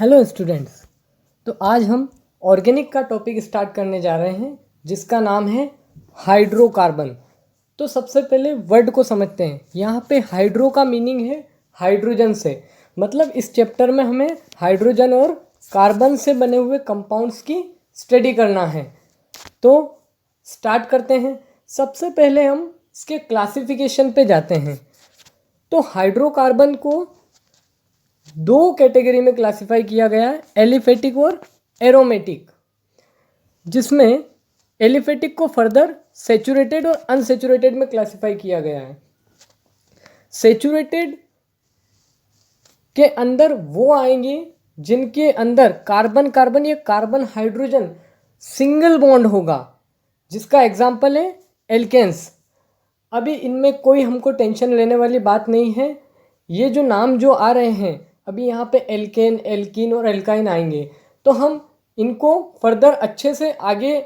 Hello students. तो आज हम ऑर्गेनिक का टॉपिक स्टार्ट करने जा रहे हैं जिसका नाम है हाइड्रोकार्बन। तो सबसे पहले वर्ड को समझते हैं। यहाँ पे हाइड्रो का मीनिंग है हाइड्रोजन से, मतलब इस चैप्टर में हमें हाइड्रोजन और कार्बन से बने हुए कंपाउंड्स की स्टडी करना है। तो स्टार्ट करते हैं। सबसे पहले हम इसके क्लासिफिकेशन पे जाते हैं। तो हाइड्रोकार्बन को दो कैटेगरी में क्लासिफाई किया गया है, एलिफेटिक और एरोमेटिक, जिसमें एलिफेटिक को फर्दर सेचुरेटेड और अनसेचुरेटेड में क्लासिफाई किया गया है। सेचुरेटेड के अंदर वो आएंगे जिनके अंदर कार्बन कार्बन या कार्बन हाइड्रोजन सिंगल बॉन्ड होगा, जिसका एग्जाम्पल है एल्केन्स। अभी इनमें कोई हमको टेंशन लेने वाली बात नहीं है। ये जो नाम जो आ रहे हैं अभी यहाँ पे एल्केन, एल्कीन और एल्काइन आएंगे, तो हम इनको फर्दर अच्छे से आगे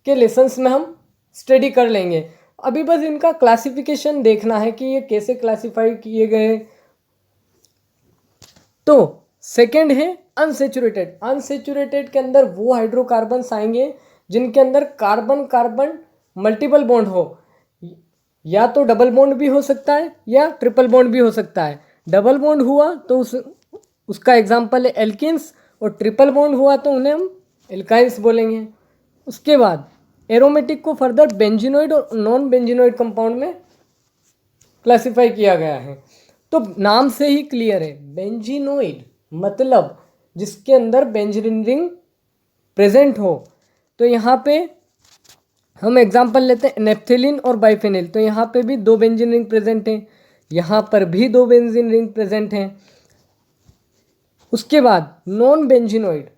के लेसन्स में हम स्टडी कर लेंगे। अभी बस इनका क्लासिफिकेशन देखना है कि ये कैसे क्लासिफाई किए गए। तो सेकंड है अनसेचुरेटेड। अनसेचुरेटेड के अंदर वो हाइड्रोकार्बन्स आएंगे जिनके अंदर कार्बन कार्बन मल्टीपल बॉन्ड हो, या तो डबल बॉन्ड भी हो सकता है या ट्रिपल बॉन्ड भी हो सकता है। डबल बॉन्ड हुआ तो उसका एग्जाम्पल है एल्किन्स, और ट्रिपल बॉन्ड हुआ तो उन्हें हम एल्काइंस बोलेंगे। उसके बाद एरोमेटिक को फर्दर बेंजीनोइड और नॉन बेंजीनोइड कंपाउंड में क्लासिफाई किया गया है। तो नाम से ही क्लियर है, बेंजीनोइड मतलब जिसके अंदर बेंजीन रिंग प्रेजेंट हो। तो यहाँ पे हम एग्जाम्पल लेते हैं नेप्थेलिन और बाइफेनिल। तो यहाँ पे भी दो बेंजीन रिंग प्रेजेंट हैं, यहाँ पर भी दो बेंजीन रिंग प्रेजेंट हैं। उसके बाद नॉन बेंजीनोइड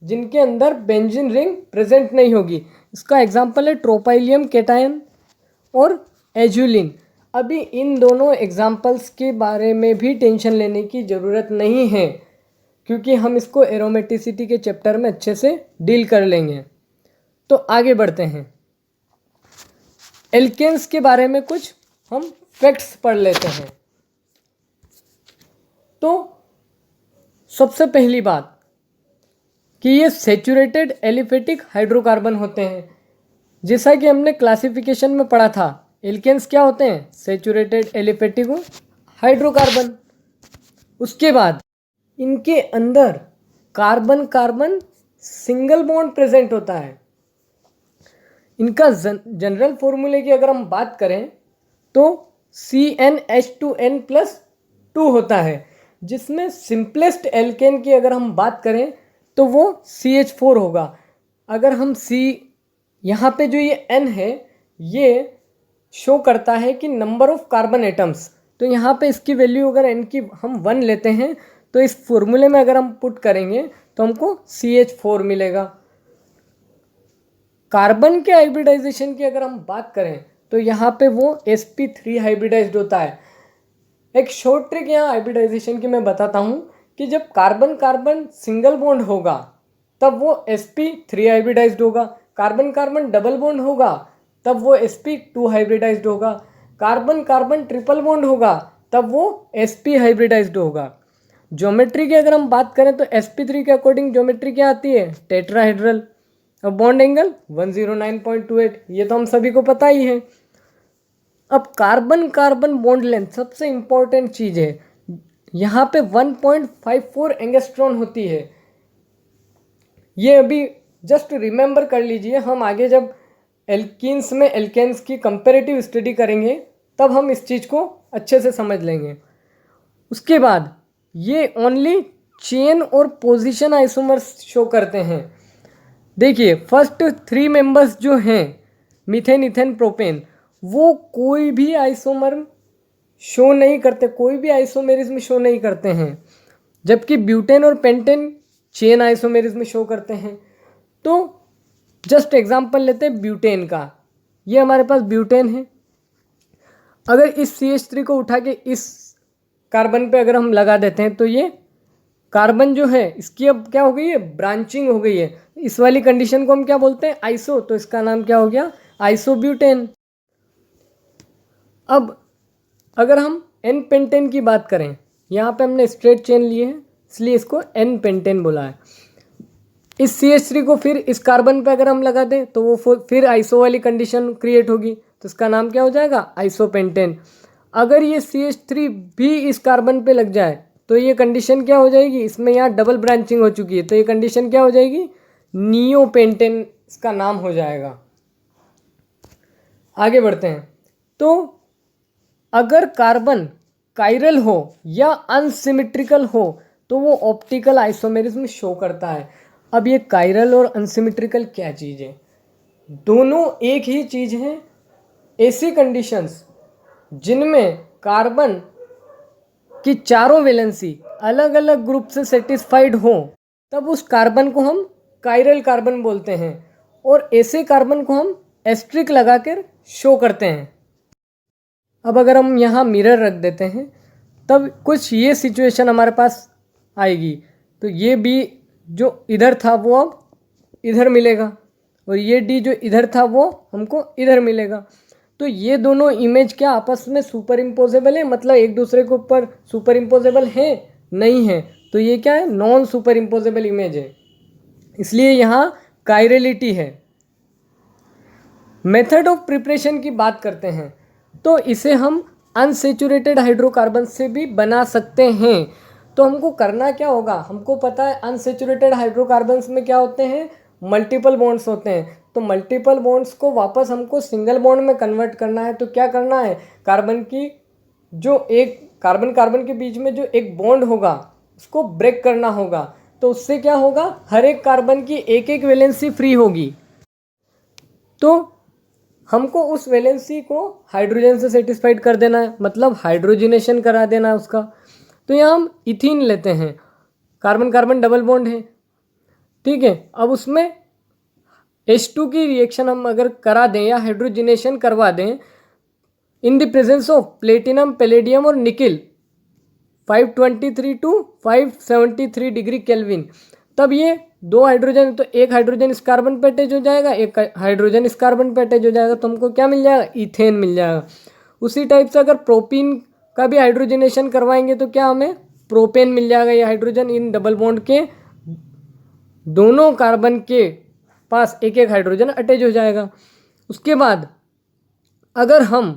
जिनके अंदर बेंजीन रिंग प्रेजेंट नहीं होगी, इसका एग्जाम्पल है ट्रोपाइलियम केटायन और एजुलिन। अभी इन दोनों एग्जाम्पल्स के बारे में भी टेंशन लेने की ज़रूरत नहीं है, क्योंकि हम इसको एरोमेटिसिटी के चैप्टर में अच्छे से डील कर लेंगे। तो आगे बढ़ते हैं। एल्केन्स के बारे में कुछ हम फैक्ट्स पढ़ लेते हैं। तो सबसे पहली बात कि ये सेचुरेटेड एलिफेटिक हाइड्रोकार्बन होते हैं। जैसा कि हमने क्लासिफिकेशन में पढ़ा था, एल्केन्स क्या होते हैं? Saturated aliphatic hydrocarbon. उसके बाद इनके अंदर carbon carbon single bond present होता है। इनका जनरल फॉर्मूले की अगर हम बात करें तो CnH2n+2 होता है, जिसमें सिंपलेस्ट एल्केन की अगर हम बात करें तो वो CH4 होगा। अगर हम यहाँ पे जो ये N है ये शो करता है कि नंबर ऑफ कार्बन एटम्स। तो यहाँ पे इसकी वैल्यू अगर N की हम 1 लेते हैं तो इस फॉर्मूले में अगर हम पुट करेंगे तो हमको CH4 मिलेगा। कार्बन के हाइब्रिडाइजेशन की अगर हम बात करें तो यहाँ पे वो sp3 हाइब्रिडाइज्ड होता है। एक शॉर्ट ट्रिक यहाँ हाइब्रिडाइजेशन की मैं बताता हूँ कि जब कार्बन कार्बन सिंगल बॉन्ड होगा तब वो sp3 हाइब्रिडाइज्ड होगा, कार्बन कार्बन डबल बॉन्ड होगा तब वो sp2 हाइब्रिडाइज्ड होगा, कार्बन कार्बन ट्रिपल बॉन्ड होगा तब वो sp हाइब्रिडाइज्ड होगा। ज्योमेट्री की अगर हम बात करें तो sp3 के अकॉर्डिंग ज्योमेट्री क्या आती है? टेट्राहेड्रल। और बॉन्ड एंगल 109.28, ये तो हम सभी को पता ही है। अब कार्बन कार्बन बॉन्ड लेंथ सबसे इंपॉर्टेंट चीज़ है। यहाँ पे 1.54 एंगस्ट्रॉन होती है। ये अभी जस्ट रिमेंबर कर लीजिए, हम आगे जब एल्कीन्स में एल्केन्स की कंपैरेटिव स्टडी करेंगे तब हम इस चीज़ को अच्छे से समझ लेंगे। उसके बाद ये ओनली चेन और पोजीशन आइसोमर्स शो करते हैं। देखिए फर्स्ट 3 मेंबर्स जो हैं मीथेन, इथेन, प्रोपेन, वो कोई भी आइसोमर शो नहीं करते, कोई भी आइसोमेरिज्म शो नहीं करते हैं, जबकि ब्यूटेन और पेंटेन चेन आइसोमेरिज्म शो करते हैं। तो जस्ट एग्जांपल लेते हैं ब्यूटेन का। ये हमारे पास ब्यूटेन है। अगर इस CH3 को उठा के इस कार्बन पे अगर हम लगा देते हैं तो ये कार्बन जो है इसकी अब क्या हो गई है? ब्रांचिंग हो गई है। इस वाली कंडीशन को हम क्या बोलते हैं? आइसो। तो इसका नाम क्या हो गया? आइसोब्यूटेन। अब अगर हम N पेंटेन की बात करें, यहाँ पे हमने स्ट्रेट चेन लिए हैं इसलिए इसको एन पेंटेन बोला है। इस CH3 को फिर इस कार्बन पे अगर हम लगा दें तो वो फिर आइसो वाली कंडीशन क्रिएट होगी, तो इसका नाम क्या हो जाएगा, आइसोपेंटेन। अगर ये CH3 भी इस कार्बन पे लग जाए तो ये कंडीशन क्या हो जाएगी, इसमें यहाँ डबल ब्रांचिंग हो चुकी है, तो ये कंडीशन क्या हो जाएगी, नियोपेंटेन इसका नाम हो जाएगा। आगे बढ़ते हैं। तो अगर कार्बन कायरल हो या अनसिमेट्रिकल हो तो वो ऑप्टिकल आइसोमेरिज्म शो करता है। अब ये कायरल और अनसिमेट्रिकल क्या चीज़ है, दोनों एक ही चीज़ है। ऐसी कंडीशंस जिनमें कार्बन की चारों वैलेंसी अलग अलग ग्रुप से सेटिस्फाइड हो तब उस कार्बन को हम कायरल कार्बन बोलते हैं, और ऐसे कार्बन को हम एस्ट्रिक लगाकर शो करते हैं। अब अगर हम यहाँ मिरर रख देते हैं तब कुछ ये सिचुएशन हमारे पास आएगी, तो ये बी जो इधर था वो अब इधर मिलेगा, और ये डी जो इधर था वो हमको इधर मिलेगा। तो ये दोनों इमेज क्या आपस में सुपर इम्पोजेबल है, मतलब एक दूसरे के ऊपर सुपर इम्पोजेबल है, नहीं है, तो ये क्या है, नॉन सुपर इम्पोजेबल इमेज है, इसलिए यहाँ कायरलिटी है। मेथड ऑफ प्रिपरेशन की बात करते हैं तो इसे हम अनसेचुरेटेड हाइड्रोकार्बन से भी बना सकते हैं। तो हमको करना क्या होगा, हमको पता है अनसेचुरेटेड हाइड्रोकार्बन्स में क्या होते हैं, मल्टीपल बॉन्ड्स होते हैं। तो मल्टीपल बॉन्ड्स को वापस हमको सिंगल बॉन्ड में कन्वर्ट करना है, तो क्या करना है, कार्बन की जो एक कार्बन के बीच में जो एक बॉन्ड होगा उसको ब्रेक करना होगा। तो उससे क्या होगा, हर एक कार्बन की एक एक वैलेंसी फ्री होगी, तो हमको उस वैलेंसी को हाइड्रोजन से सेटिस्फाइड कर देना है, मतलब हाइड्रोजिनेशन करा देना है उसका। तो यहाँ हम इथीन लेते हैं, कार्बन कार्बन डबल बॉन्ड है, ठीक है। अब उसमें H2 की रिएक्शन हम अगर करा दें या हाइड्रोजिनेशन करवा दें in the presence of platinum, palladium और निकिल 523 टू 573 डिग्री केल्विन, तब ये दो हाइड्रोजन, तो एक हाइड्रोजन इस कार्बन पे अटैच हो जाएगा, एक हाइड्रोजन इस कार्बन पे अटैच हो जाएगा, तो हमको क्या मिल जाएगा, इथेन मिल जाएगा। उसी टाइप से अगर प्रोपीन का भी हाइड्रोजनेशन करवाएंगे तो क्या हमें प्रोपेन मिल जाएगा। ये हाइड्रोजन इन डबल बॉन्ड के दोनों कार्बन के पास एक एक हाइड्रोजन अटैच हो जाएगा। उसके बाद अगर हम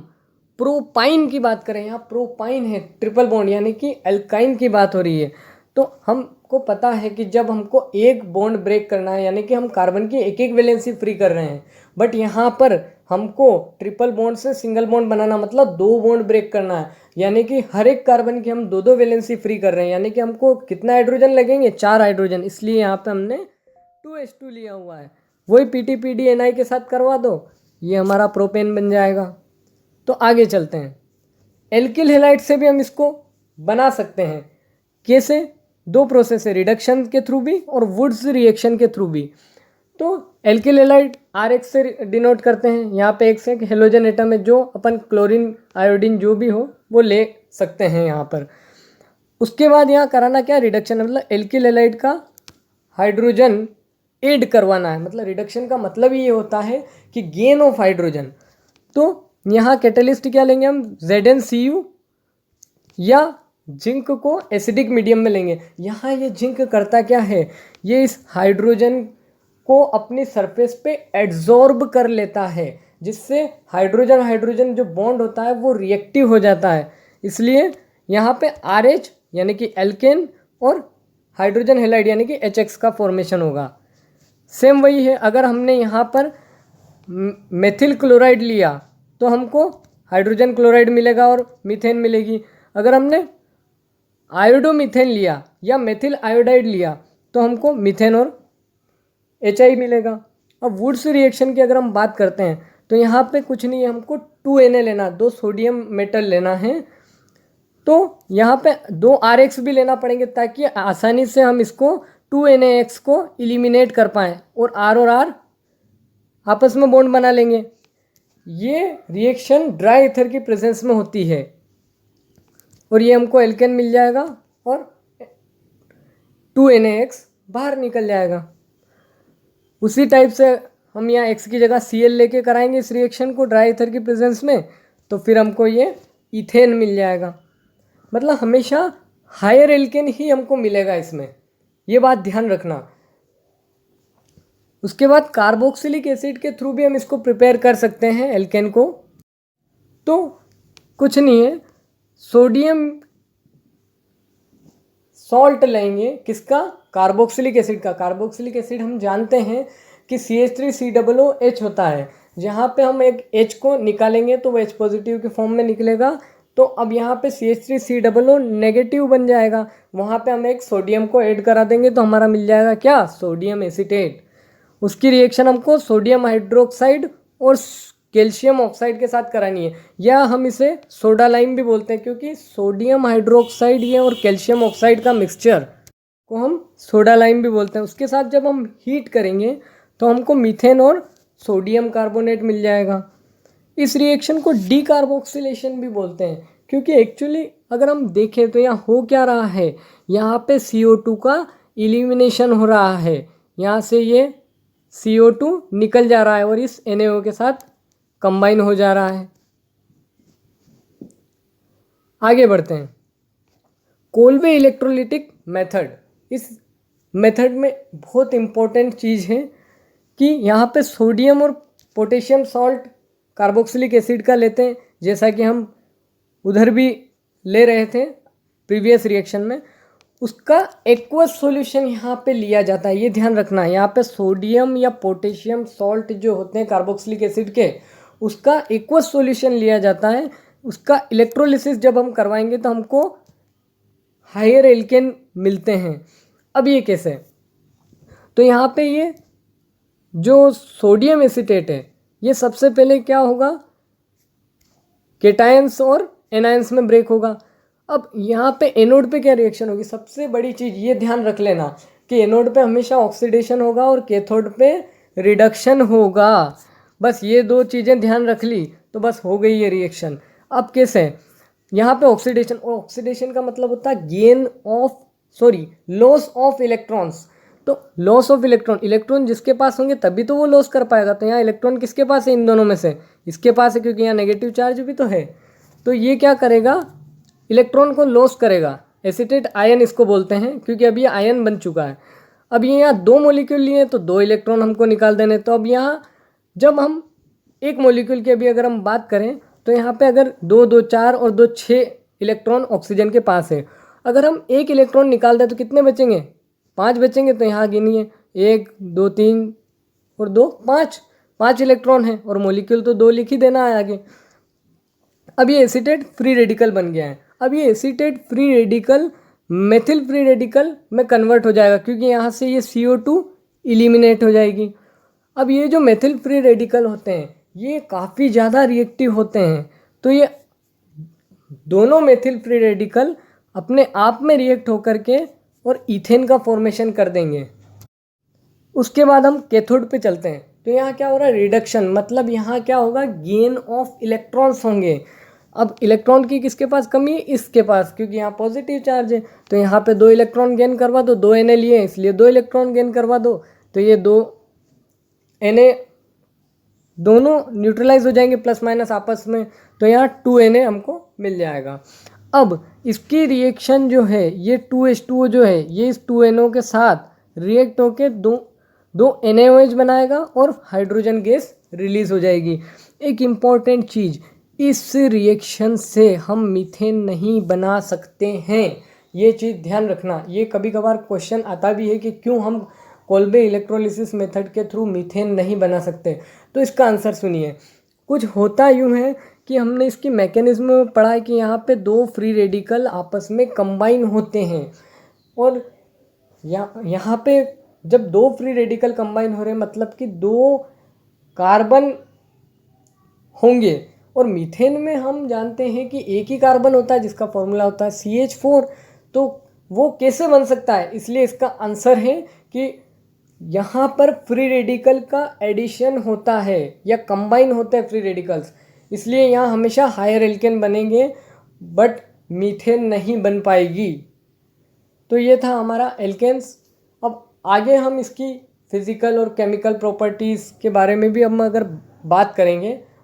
प्रोपाइन की बात करें, यहाँ प्रोपाइन है ट्रिपल बॉन्ड यानी कि एल्काइन की बात हो रही है, तो हमको पता है कि जब हमको एक बॉन्ड ब्रेक करना है यानी कि हम कार्बन की एक एक वैलेंसी फ्री कर रहे हैं, बट यहाँ पर हमको ट्रिपल बॉन्ड से सिंगल बॉन्ड बनाना, मतलब दो बॉन्ड ब्रेक करना है, यानी कि हर एक कार्बन की हम दो दो वैलेंसी फ्री कर रहे हैं, यानी कि हमको कितना हाइड्रोजन लगेंगे, 4 हाइड्रोजन, इसलिए यहाँ पे हमने 2H2 लिया हुआ है। वही PTPDNI के साथ करवा दो, ये हमारा प्रोपेन बन जाएगा। तो आगे चलते हैं, एल्किल हैलाइड से भी हम इसको बना सकते हैं। कैसे, दो प्रोसेस है, रिडक्शन के थ्रू भी और वुड्स रिएक्शन के थ्रू भी। तो एल्किल हैलाइड RX से डिनोट करते हैं, यहाँ पे X एक हेलोजन एटम है जो अपन क्लोरीन आयोडीन जो भी हो वो ले सकते हैं यहाँ पर। उसके बाद यहाँ कराना क्या, रिडक्शन, मतलब एल्किल हैलाइड का हाइड्रोजन ऐड करवाना है, मतलब रिडक्शन का मतलब ये होता है कि गेन ऑफ हाइड्रोजन। तो यहाँ कैटलिस्ट क्या लेंगे हम, ZnCu या जिंक को एसिडिक मीडियम में लेंगे। यहाँ ये जिंक करता क्या है, ये इस हाइड्रोजन को अपनी सरफेस पे एड्जॉर्ब कर लेता है, जिससे हाइड्रोजन हाइड्रोजन जो बॉन्ड होता है वो रिएक्टिव हो जाता है। इसलिए यहाँ पे RH यानी कि एल्केन और हाइड्रोजन हैलाइड यानी कि HX का फॉर्मेशन होगा। सेम वही है, अगर हमने यहाँ पर मेथिल क्लोराइड लिया तो हमको हाइड्रोजन क्लोराइड मिलेगा और मीथेन मिलेगी। अगर हमने आयोडोमीथेन लिया या मेथिल आयोडाइड लिया तो हमको मीथेन और HI मिलेगा। अब वुड्स रिएक्शन की अगर हम बात करते हैं तो यहाँ पे कुछ नहीं है, हमको 2Na लेना, 2 सोडियम मेटल लेना है, तो यहाँ पे 2 RX भी लेना पड़ेंगे ताकि आसानी से हम इसको 2NaX को इलिमिनेट कर पाएँ, और R आपस में बॉन्ड बना लेंगे। ये रिएक्शन ड्राई ईथर की प्रेजेंस में होती है और ये हमको एल्केन मिल जाएगा और 2NaX बाहर निकल जाएगा। उसी टाइप से हम यहाँ X की जगह Cl लेके कराएंगे इस रिएक्शन को ड्राई ईथर की प्रेजेंस में, तो फिर हमको ये इथेन मिल जाएगा। मतलब हमेशा हायर एल्केन ही हमको मिलेगा इसमें, ये बात ध्यान रखना। उसके बाद कार्बोक्सिलिक एसिड के थ्रू भी हम इसको प्रिपेयर कर सकते हैं एल्केन को। तो कुछ नहीं है, सोडियम सॉल्ट लेंगे, किसका? कार्बोक्सिलिक एसिड का। कार्बोक्सिलिक एसिड हम जानते हैं कि CH3COOH होता है, जहाँ पे हम एक H को निकालेंगे तो वो H पॉजिटिव के फॉर्म में निकलेगा। तो अब यहाँ पे CH3COO नेगेटिव बन जाएगा, वहाँ पे हम एक सोडियम को ऐड करा देंगे तो हमारा मिल जाएगा क्या? Sodium acetate. उसकी रिएक्शन हमको सोडियम हाइड्रोक्साइड और कैल्शियम ऑक्साइड के साथ करानी है, या हम इसे सोडा लाइम भी बोलते हैं, क्योंकि सोडियम हाइड्रोक्साइड ये और कैल्शियम ऑक्साइड का मिक्सचर को हम सोडा लाइम भी बोलते हैं। उसके साथ जब हम हीट करेंगे तो हमको मीथेन और सोडियम कार्बोनेट मिल जाएगा। इस रिएक्शन को डीकार्बोक्सिलेशन भी बोलते हैं, क्योंकि एक्चुअली अगर हम देखें तो यहाँ हो क्या रहा है, यहाँ पे CO2 का इलिमिनेशन हो रहा है, यहाँ से ये CO2 निकल जा रहा है और इस NaO के साथ कंबाइन हो जा रहा है। आगे बढ़ते हैं, कोल्बे इलेक्ट्रोलिटिक मेथड। इस मेथड में बहुत इम्पोर्टेंट चीज़ है कि यहाँ पे सोडियम और पोटेशियम सॉल्ट कार्बोक्सिलिक एसिड का लेते हैं, जैसा कि हम उधर भी ले रहे थे प्रीवियस रिएक्शन में। उसका एक्वस सॉल्यूशन यहाँ पे लिया जाता है, ये ध्यान रखना है। यहाँ पे सोडियम या पोटेशियम सॉल्ट जो होते हैं कार्बोक्सिलिक एसिड के, उसका एक्वस सॉल्यूशन लिया जाता है। उसका इलेक्ट्रोलिसिस जब हम करवाएंगे तो हमको हायर एल्केन मिलते हैं। अब ये कैसे? तो यहाँ पे ये जो सोडियम एसीटेट है, ये सबसे पहले क्या होगा? केटायंस और एनायंस में ब्रेक होगा। अब यहाँ पे एनोड पे क्या रिएक्शन होगी? सबसे बड़ी चीज़ ये ध्यान रख लेना कि एनोड पे हमेशा ऑक्सीडेशन होगा और कैथोड पे रिडक्शन होगा। बस ये दो चीज़ें ध्यान रख ली तो बस हो गई ये रिएक्शन। अब कैसे? यहाँ पे ऑक्सीडेशन, और ऑक्सीडेशन का मतलब होता है लॉस ऑफ इलेक्ट्रॉन्स। तो लॉस ऑफ इलेक्ट्रॉन जिसके पास होंगे तभी तो वो लॉस कर पाएगा। तो यहाँ इलेक्ट्रॉन किसके पास है? इन दोनों में से इसके पास है, क्योंकि यहाँ नेगेटिव चार्ज भी तो है। तो ये क्या करेगा? इलेक्ट्रॉन को लॉस करेगा। एसीटेट आयन इसको बोलते हैं, क्योंकि अभी ये आयन बन चुका है। अब ये यहाँ 2 मॉलिक्यूल लिए तो 2 इलेक्ट्रॉन हमको निकाल देने। तो अब यहाँ जब हम एक मॉलिक्यूल की अभी अगर हम बात करें तो यहाँ पे अगर 2 2 4 और 2 6 इलेक्ट्रॉन ऑक्सीजन के पास है, अगर हम एक इलेक्ट्रॉन निकाल दें तो कितने बचेंगे? 5 बचेंगे। तो यहाँ गिनिए 1 2 3 और 2 5 इलेक्ट्रॉन है, और मॉलिक्यूल तो 2 लिख ही देना है आगे। अब ये एसीटेट फ्री रेडिकल बन गया है। अब ये acetate free radical methyl free radical में कन्वर्ट हो जाएगा, क्योंकि यहाँ से ये CO2 इलिमिनेट हो जाएगी। अब ये जो मेथिल फ्री रेडिकल होते हैं ये काफ़ी ज़्यादा रिएक्टिव होते हैं, तो ये दोनों मेथिल फ्री रेडिकल अपने आप में रिएक्ट होकर के और इथेन का फॉर्मेशन कर देंगे। उसके बाद हम कैथोड पे चलते हैं। तो यहाँ क्या हो रहा है? रिडक्शन, मतलब यहाँ क्या होगा? गेन ऑफ इलेक्ट्रॉन्स होंगे। अब इलेक्ट्रॉन की किसके पास कमी है? इसके पास, क्योंकि यहाँ पॉजिटिव चार्ज है। तो यहाँ पे 2 इलेक्ट्रॉन गेन करवा दो, 2 Na लिए इसलिए 2 इलेक्ट्रॉन गेन करवा दो। तो ये 2 Na दोनों न्यूट्रलाइज हो जाएंगे प्लस माइनस आपस में, तो यहाँ 2 Na हमको मिल जाएगा। अब इसकी रिएक्शन जो है, ये 2H2O जो है ये इस 2 NO के साथ रिएक्ट होके दो NaOH बनाएगा और हाइड्रोजन गैस रिलीज हो जाएगी। एक इम्पॉर्टेंट चीज़, इस रिएक्शन से हम मीथेन नहीं बना सकते हैं, ये चीज़ ध्यान रखना। ये कभी कभार क्वेश्चन आता भी है कि क्यों हम कोल्बे इलेक्ट्रोलिसिस मेथड के थ्रू मीथेन नहीं बना सकते। तो इसका आंसर सुनिए। कुछ होता यूँ है कि हमने इसकी मैकेनिज्म में पढ़ा है कि यहाँ पे 2 फ्री रेडिकल आपस में कंबाइन होते हैं, और यहाँ पे जब 2 फ्री रेडिकल कंबाइन हो रहे हैं मतलब कि 2 कार्बन होंगे, और मीथेन में हम जानते हैं कि एक ही कार्बन होता है जिसका फॉर्मूला होता है CH4। तो वो कैसे बन सकता है? इसलिए इसका आंसर है कि यहाँ पर फ्री रेडिकल का एडिशन होता है या कंबाइन होते हैं फ्री रेडिकल्स, इसलिए यहाँ हमेशा हायर एल्केन बनेंगे बट मीथेन नहीं बन पाएगी। तो ये था हमारा एल्केन्स। अब आगे हम इसकी फिज़िकल और केमिकल प्रॉपर्टीज़ के बारे में भी हम अगर बात करेंगे